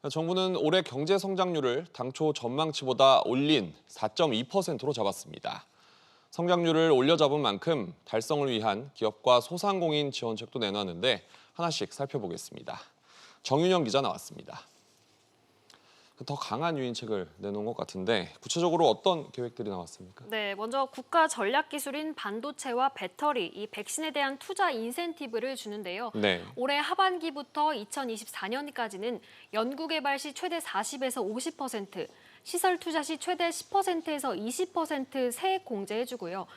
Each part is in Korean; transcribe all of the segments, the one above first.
정부는 올해 경제 성장률을 당초 전망치보다 올린 4.2%로 잡았습니다. 성장률을 올려잡은 만큼 달성을 위한 기업과 소상공인 지원책도 내놨는데 하나씩 살펴보겠습니다. 정윤영 기자 나왔습니다. 더 강한 유인책을 내놓은 것 같은데 구체적으로 어떤 계획들이 나왔습니까? 네, 먼저 국가 전략 기술인 반도체와 배터리, 이 백신에 대한 투자 인센티브를 주는데요. 네. 올해 하반기부터 2024년까지는 연구개발 시 최대 40에서 50%, 시설 투자 시 최대 10%에서 20% 세액 공제해주고요.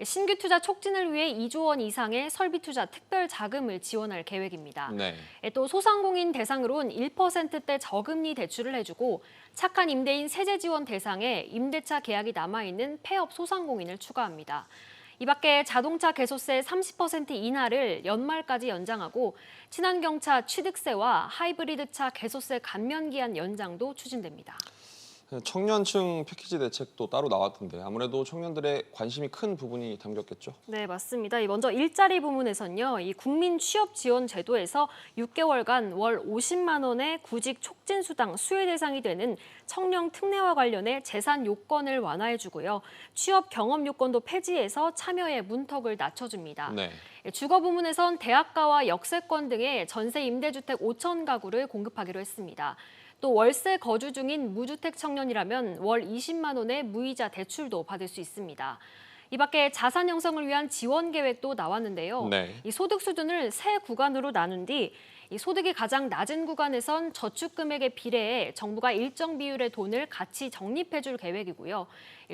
신규 투자 촉진을 위해 2조 원 이상의 설비 투자 특별 자금을 지원할 계획입니다. 네. 또 소상공인 대상으론 1%대 저금리 대출을 해주고 착한 임대인 세제 지원 대상에 임대차 계약이 남아있는 폐업 소상공인을 추가합니다. 이 밖에 자동차 개소세 30% 인하를 연말까지 연장하고 친환경차 취득세와 하이브리드차 개소세 감면 기한 연장도 추진됩니다. 청년층 패키지 대책도 따로 나왔던데 아무래도 청년들의 관심이 큰 부분이 담겼겠죠? 네, 맞습니다. 먼저 일자리 부문에선요, 이 국민 취업 지원 제도에서 6개월간 월 50만 원의 구직 촉진 수당 수혜 대상이 되는 청년 특례와 관련해 재산 요건을 완화해주고요. 취업 경험 요건도 폐지해서 참여의 문턱을 낮춰줍니다. 네. 주거 부문에선 대학가와 역세권 등의 전세 임대주택 5천 가구를 공급하기로 했습니다. 또 월세 거주 중인 무주택 청년이라면 월 20만 원의 무이자 대출도 받을 수 있습니다. 이 밖에 자산 형성을 위한 지원 계획도 나왔는데요. 네. 이 소득 수준을 세 구간으로 나눈 뒤 이 소득이 가장 낮은 구간에선 저축 금액에 비례해 정부가 일정 비율의 돈을 같이 적립해줄 계획이고요.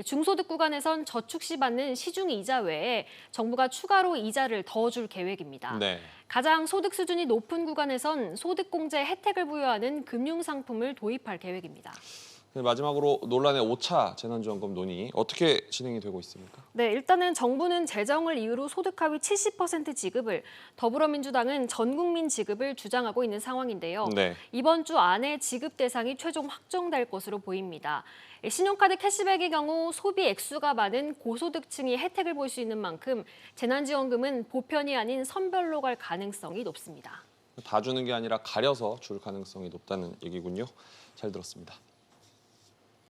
중소득 구간에선 저축 시 받는 시중 이자 외에 정부가 추가로 이자를 더 줄 계획입니다. 네. 가장 소득 수준이 높은 구간에선 소득공제 혜택을 부여하는 금융상품을 도입할 계획입니다. 마지막으로 논란의 5차 재난지원금 논의 어떻게 진행이 되고 있습니까? 네, 일단은 정부는 재정을 이유로 소득 하위 70% 지급을, 더불어민주당은 전 국민 지급을 주장하고 있는 상황인데요. 네. 이번 주 안에 지급 대상이 최종 확정될 것으로 보입니다. 신용카드 캐시백의 경우 소비 액수가 많은 고소득층이 혜택을 볼 수 있는 만큼 재난지원금은 보편이 아닌 선별로 갈 가능성이 높습니다. 다 주는 게 아니라 가려서 줄 가능성이 높다는 얘기군요. 잘 들었습니다.